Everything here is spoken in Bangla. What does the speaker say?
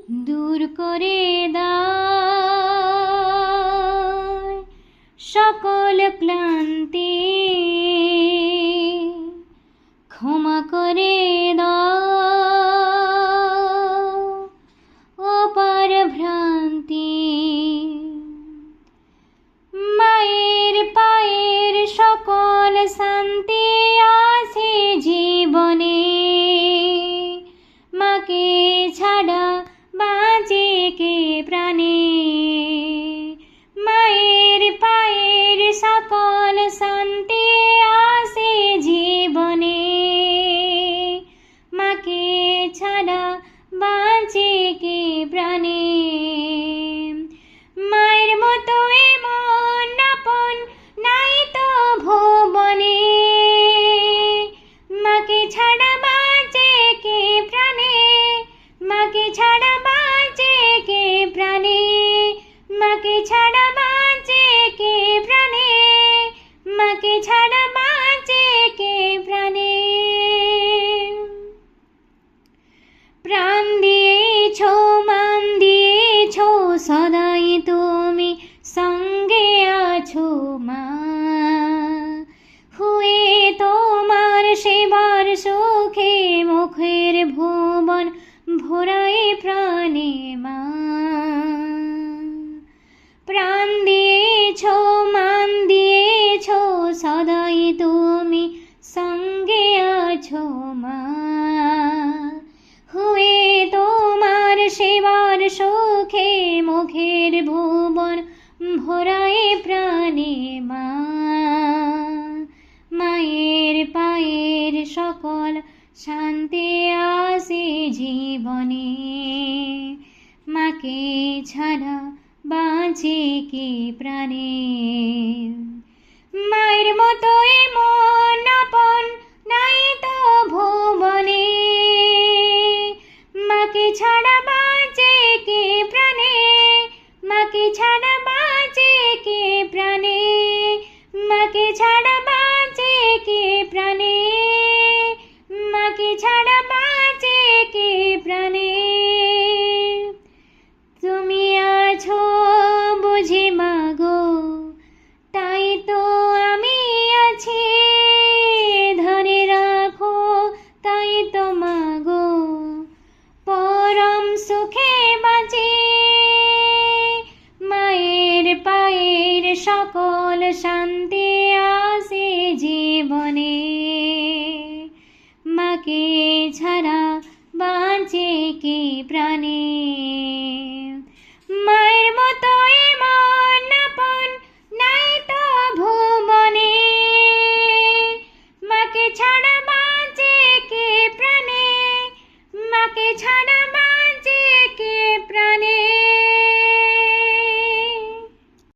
দূর করে দাও সকল ক্লান্তি, ক্ষমা করে দাও অপার ভ্রান্তি। মায়ের পায়ের সকল শান্তি আছে জীবনে, মাকে ছাড়া বাঁচে কে প্রাণে। মায়ের পায়ের সকল শান্তি আছে জীবনে, মাকে ছাড়া বাঁচে কে প্রাণে। মায়ের মতো এমন আপন নাই তো ভুবনে, মাকে ছাড়া বাঁচে কে প্রাণে, মাকে ছাড়া বাঁচে কে প্রাণে, মাকে ছাড়া বাঁচে কে প্রাণে, মাকে ছাড়া বাঁচে কে প্রাণে। প্রাণ দিয়েছো মান দিয়েছো সদাই তুমি সঙ্গে আছো মা, হুয়ে তোমার সেবার সুখে মুখের ভুবন ভরাই প্রাণে মা। প্রাণ দিয়েছো মান দিয়েছো সদাই তুমি সঙ্গে আছো মা, হুয়ে তোমার সেবার সুখে মুখের ভুবন ভরাই প্রাণে মা। মায়ের পায়ের সকল শান্তি আসে জীবনে, মাকে ছাড়া বাঁচে কে প্রাণে। মায়ের মতো এমন আপন নাই তো ভুবনে, মাকে ছাড়া বাঁচে কে প্রাণে, মাকে ছাড়া বাঁচে কে প্রাণে, মাকে ছাড়া বাঁচে কে প্রাণে, মাকে ছাড়া বাঁচে কে প্রাণে। তুমি আছো বুঝি মাগো, তাই তো আমি আছি, ধরে রাখো তাই তো মাগো পরম সুখে বাঁচি। মায়ের পায়ের সকল শান্তি আসে জীবনে, মাকে ছাড়া বাঁচে কে প্রাণে।